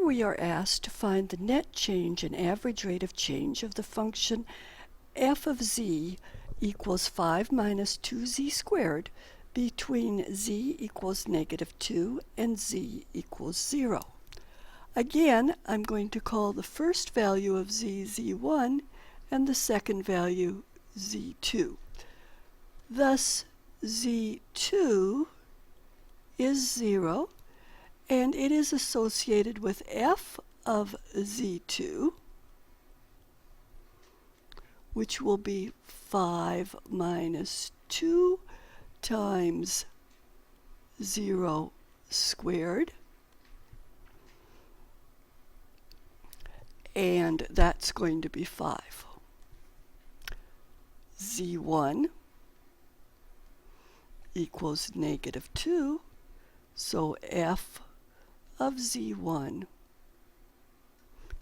we are asked to find the net change and average rate of change of the function f of z equals 5 minus 2z squared between z equals -2 and z equals 0. Again, I'm going to call the first value of z z1 and the second value z2. Thus, z2 is 0, and it is associated with f of z2, which will be 5 minus 2 times 0 squared, and that's going to be 5. z1 equals -2, so f of z1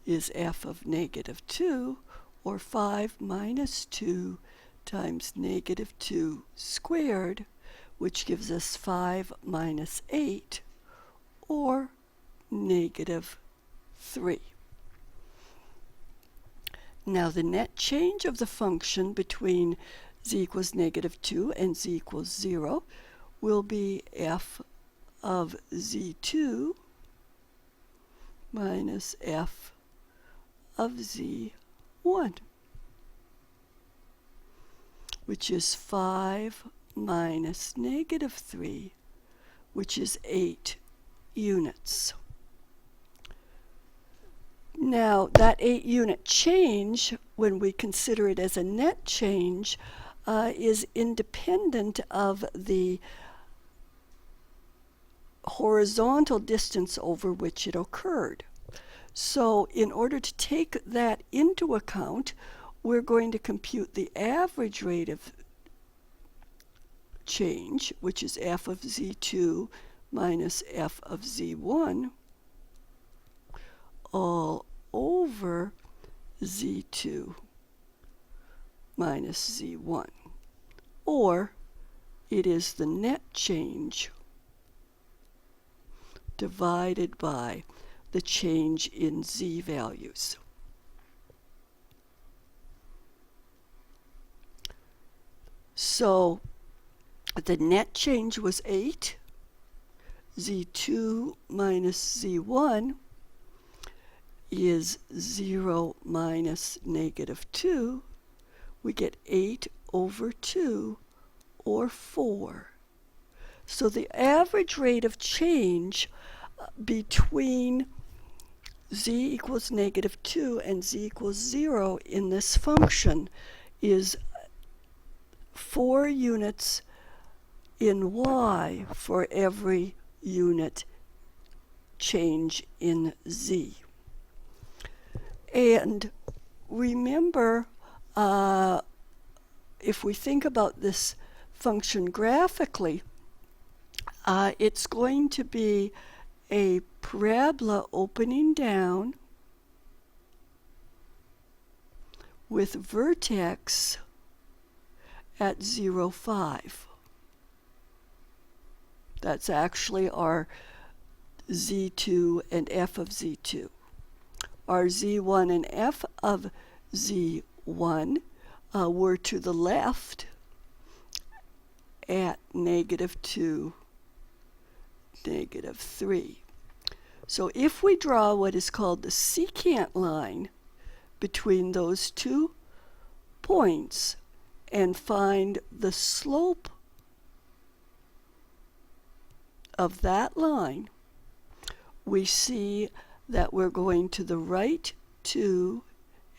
is f of -2, or 5 minus 2 times -2 squared, which gives us 5 minus 8, or -3. Now the net change of the function between z equals -2 and z equals 0 will be f of z2 minus f of z1, which is 5 minus -3, which is 8 units. Now, that 8-unit change, when we consider it as a net change, is independent of the horizontal distance over which it occurred. So, in order to take that into account, we're going to compute the average rate of change, which is f of z2 minus f of z1, all over z2 minus z1, or it is the net change divided by the change in z values. So the net change was 8. z2 minus z1 is 0 minus -2. We get 8 over 2, or 4. So the average rate of change between z equals -2 and z equals 0 in this function is 4 units in y for every unit change in z. And remember, if we think about this function graphically, it's going to be a parabola opening down with vertex at 0, 5. That's actually our z2 and f of z2. Our z1 and f of z1 were to the left at -2, -3. So if we draw what is called the secant line between those 2 points and find the slope of that line, we see that we're going to the right 2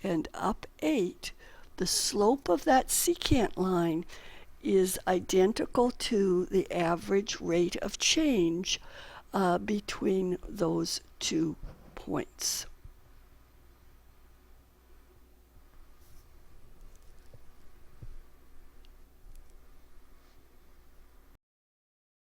and up 8. The slope of that secant line is identical to the average rate of change between those 2 points.